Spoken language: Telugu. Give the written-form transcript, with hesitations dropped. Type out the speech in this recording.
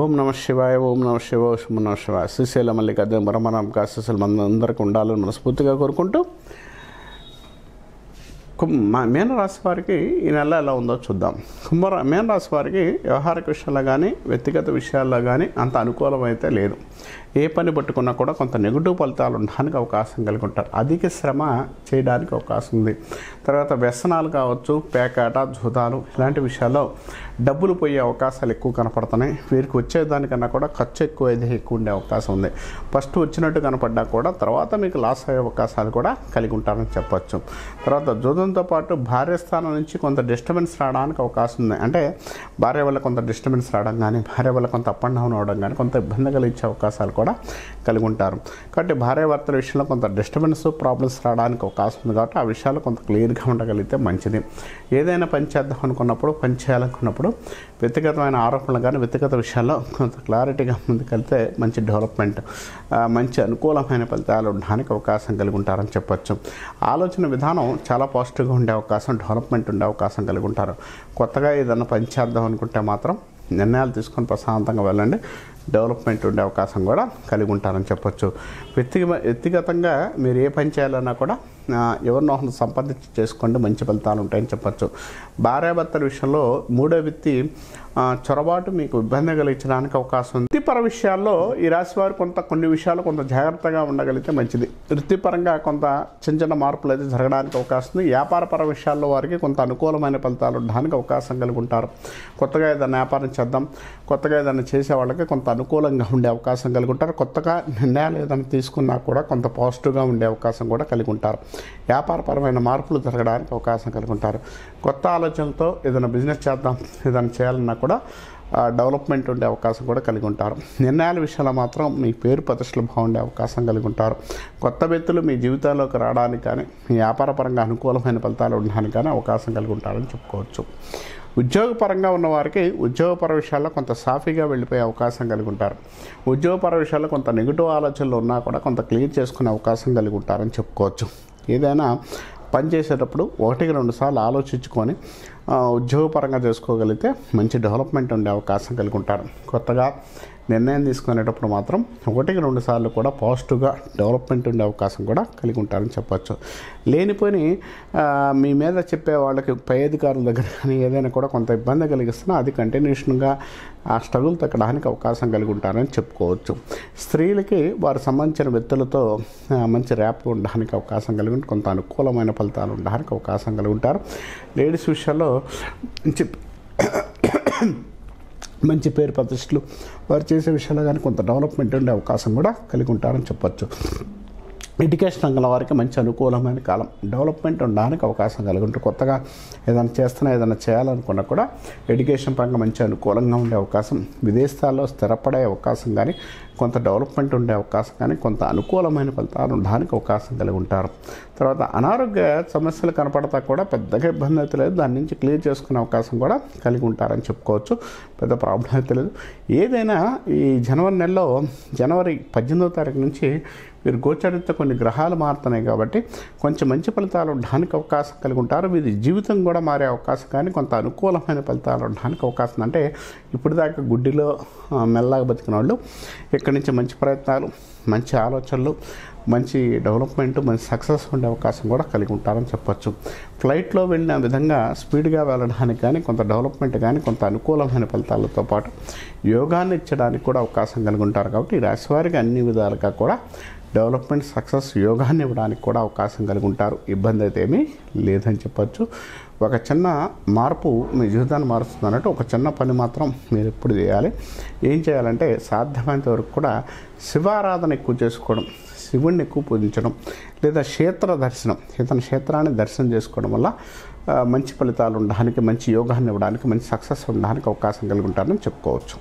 ఓం నమ శివాయ, ఓం నమ శివాయ, ఓం నమ శివాయ. శ్రీశైల మల్లికార్జున బ్రహ్మనామ శ్రీశైలం అందరికీ ఉండాలని మనస్ఫూర్తిగా కోరుకుంటూ మీనరాశి వారికి ఈ నెల ఎలా ఉందో చూద్దాం. మీనరాశి వారికి వ్యవహారిక విషయాల్లో కానీ వ్యక్తిగత విషయాల్లో కానీ అంత అనుకూలమైతే లేదు. ఏ పని పట్టుకున్నా కూడా కొంత నెగిటివ్ ఫలితాలు ఉండడానికి అవకాశం కలిగి ఉంటారు. అధిక శ్రమ చేయడానికి అవకాశం ఉంది. తర్వాత వ్యసనాలు కావచ్చు, పేకాట, జూదాలు ఇలాంటి విషయాల్లో డబ్బులు పోయే అవకాశాలు ఎక్కువ కనపడుతున్నాయి. వీరికి వచ్చేదానికన్నా కూడా ఖర్చు ఎక్కువ ఉండే అవకాశం ఉంది. ఫస్ట్ వచ్చినట్టు కనపడ్డా కూడా తర్వాత మీకు లాస్ అయ్యే అవకాశాలు కూడా కలిగి ఉంటారని చెప్పచ్చు. తర్వాత జూదంతో పాటు భార్య స్థానం నుంచి కొంత డిస్టర్బెన్స్ రావడానికి అవకాశం ఉంది. అంటే భార్య వల్ల కొంత డిస్టర్బెన్స్ రావడం కానీ, భార్య వల్ల కొంత అప్ అండ్ డౌన్ అవడం కానీ, కొంత ఇబ్బంది కలిగించే అవకాశాలు కూడా కలిగి ఉంటారు. కాబట్టి భార్యాభర్తల విషయంలో కొంత డిస్టర్బెన్స్, ప్రాబ్లమ్స్ రావడానికి అవకాశం ఉంది. కాబట్టి ఆ విషయాలు కొంత క్లియర్గా ఉండగలిగితే మంచిది. ఏదైనా పని చేద్దాం అనుకున్నప్పుడు, పని చేయాలనుకున్నప్పుడు వ్యక్తిగతమైన ఆరోపణలు కానీ వ్యక్తిగత విషయాల్లో కొంత క్లారిటీగా ముందుకెళ్తే మంచి డెవలప్మెంట్, మంచి అనుకూలమైన ఫలితాలు ఉండడానికి అవకాశం కలిగి ఉంటారని చెప్పచ్చు. ఆలోచన విధానం చాలా పాజిటివ్గా ఉండే అవకాశం, డెవలప్మెంట్ ఉండే అవకాశం కలిగి ఉంటారు. కొత్తగా ఏదన్నా పని చేద్దాం అనుకుంటే మాత్రం నిర్ణయాలు తీసుకొని ప్రశాంతంగా వెళ్ళండి. డెవలప్మెంట్ ఉండే అవకాశం కూడా కలిగి ఉంటారని చెప్పొచ్చు. వ్యక్తిగతంగా మీరు ఏ పని చేయాలన్నా కూడా ఎవరినో సంపాదించి చేసుకోండి, మంచి ఫలితాలు ఉంటాయని చెప్పచ్చు. భార్యాభర్తల విషయంలో మూడో వ్యక్తి చొరబాటు మీకు ఇబ్బంది కలిగించడానికి అవకాశం ఉంది. వృత్తిపర విషయాల్లో ఈ రాశి వారు కొన్ని విషయాలు కొంత జాగ్రత్తగా ఉండగలిగితే మంచిది. వృత్తిపరంగా కొంత చిన్న మార్పులు అయితే జరగడానికి అవకాశం ఉంది. వ్యాపారపర విషయాల్లో వారికి కొంత అనుకూలమైన ఫలితాలు ఉండడానికి అవకాశం కలిగి ఉంటారు. కొత్తగా ఏదైనా వ్యాపారం చేద్దాం, కొత్తగా ఏదైనా చేసే వాళ్ళకి కొంత అనుకూలంగా ఉండే అవకాశం కలిగి ఉంటారు. కొత్తగా నిర్ణయాలు ఏదైనా తీసుకున్నా కూడా కొంత పాజిటివ్గా ఉండే అవకాశం కూడా కలిగి ఉంటారు. వ్యాపారపరమైన మార్పులు జరగడానికి అవకాశం కలిగి ఉంటారు. కొత్త ఆలోచనలతో ఏదైనా బిజినెస్ చేద్దాం, ఏదైనా చేయాలన్నా కూడా డెవలప్మెంట్ ఉండే అవకాశం కూడా కలిగి ఉంటారు. నిర్ణయాల విషయంలో మాత్రం మీ పేరు ప్రతిష్టలు బాగుండే అవకాశం కలిగి ఉంటారు. కొత్త వ్యక్తులు మీ జీవితాల్లోకి రావడానికి కానీ, మీ వ్యాపారపరంగా అనుకూలమైన ఫలితాలు ఉండడానికి కానీ అవకాశం కలిగి ఉంటారని చెప్పుకోవచ్చు. ఉద్యోగపరంగా ఉన్నవారికి ఉద్యోగపర విషయాల్లో కొంత సాఫీగా వెళ్ళిపోయే అవకాశం కలిగి ఉంటారు. ఉద్యోగపర విషయాల్లో కొంత నెగిటివ్ ఆలోచనలు ఉన్నా కూడా కొంత క్లియర్ చేసుకునే అవకాశం కలిగి ఉంటారని చెప్పుకోవచ్చు. ఏదైనా పని చేసేటప్పుడు 1-2 సార్లు ఆలోచించుకొని ఉద్యోగపరంగా చేసుకోగలిగితే మంచి డెవలప్మెంట్ ఉండే అవకాశం కలిగి ఉంటారు. కొత్తగా నిర్ణయం తీసుకునేటప్పుడు మాత్రం 1-2 సార్లు కూడా పాజిటివ్గా డెవలప్మెంట్ ఉండే అవకాశం కూడా కలిగి ఉంటారని చెప్పచ్చు. లేనిపోయి మీ మీద చెప్పే వాళ్ళకి పై అధికారుల దగ్గర కానీ ఏదైనా కూడా కొంత ఇబ్బంది కలిగిస్తున్నా అది కంటిన్యూషన్గా ఆ స్ట్రగుల్ తగ్గడానికి అవకాశం కలిగి ఉంటారని చెప్పుకోవచ్చు. స్త్రీలకి వారు సంబంధించిన వ్యక్తులతో మంచి ర్యాప్ ఉండడానికి అవకాశం కలిగి ఉంటే కొంత అనుకూలమైన ఫలితాలు ఉండడానికి అవకాశం కలిగి ఉంటారు. లేడీస్ విషయాల్లో మంచి పేరు ప్రతిష్టలు వారు చేసే విషయాల్లో కానీ కొంత డెవలప్మెంట్ ఉండే అవకాశం కూడా కలిగి ఉంటారని చెప్పచ్చు. ఎడ్యుకేషన్ రంగంలో వారికి మంచి అనుకూలమైన కాలం, డెవలప్మెంట్ ఉండడానికి అవకాశం కలిగి ఉంటుంది. కొత్తగా ఏదైనా చేయాలనుకున్నా కూడా ఎడ్యుకేషన్ పరంగా మంచి అనుకూలంగా ఉండే అవకాశం, విదేశాల్లో స్థిరపడే అవకాశం కానీ, కొంత డెవలప్మెంట్ ఉండే అవకాశం కానీ, కొంత అనుకూలమైన ఫలితాలు ఉండడానికి అవకాశం కలిగి ఉంటారు. తర్వాత అనారోగ్య సమస్యలు కనపడతా కూడా పెద్దగా ఇబ్బంది అయితే లేదు, దాని నుంచి క్లియర్ చేసుకునే అవకాశం కూడా కలిగి ఉంటారని చెప్పుకోవచ్చు. పెద్ద ప్రాబ్లం అయితే లేదు. ఏదైనా ఈ జనవరి నెలలో జనవరి 18వ తారీఖు నుంచి వీరు గోచరిత కొన్ని గ్రహాలు మారుతున్నాయి కాబట్టి కొంచెం మంచి ఫలితాలు ఉండడానికి అవకాశం కలిగి ఉంటారు. వీరి జీవితం కూడా మారే అవకాశం కానీ కొంత అనుకూలమైన ఫలితాలు ఉండడానికి అవకాశం. అంటే ఇప్పుడు దాకా గుడ్డిలో మెల్లగా బతికిన వాళ్ళు ఇక్కడి నుంచి మంచి ప్రయత్నాలు, మంచి ఆలోచనలు, మంచి డెవలప్మెంట్, మంచి సక్సెస్ ఉండే అవకాశం కూడా కలిగి ఉంటారని చెప్పచ్చు. ఫ్లైట్లో వెళ్ళిన విధంగా స్పీడ్గా వెళ్ళడానికి కానీ, కొంత డెవలప్మెంట్ కానీ, కొంత అనుకూలమైన ఫలితాలతో పాటు యోగాన్ని ఇచ్చడానికి కూడా అవకాశం కలిగి ఉంటారు. కాబట్టి ఈ రాశి వారికి అన్ని విధాలుగా కూడా డెవలప్మెంట్, సక్సెస్, యోగాన్ని ఇవ్వడానికి కూడా అవకాశం కలిగి ఉంటారు. ఇబ్బంది అయితే ఏమీ లేదని చెప్పచ్చు. ఒక చిన్న మార్పు మీ జీవితాన్ని మారుస్తుంది అన్నట్టు ఒక చిన్న పని మాత్రం మీరు ఎప్పుడు చేయాలి. ఏం చేయాలంటే సాధ్యమైనంత వరకు కూడా శివారాధన ఎక్కువ చేసుకోవడం, శివుణ్ణి ఎక్కువ పూజించడం, లేదా క్షేత్ర దర్శనం, ఇతని క్షేత్రాన్ని దర్శనం చేసుకోవడం వల్ల మంచి ఫలితాలు ఉండడానికి, మంచి యోగాన్ని ఇవ్వడానికి, మంచి సక్సెస్ ఉండడానికి అవకాశం కలిగి ఉంటారని చెప్పుకోవచ్చు.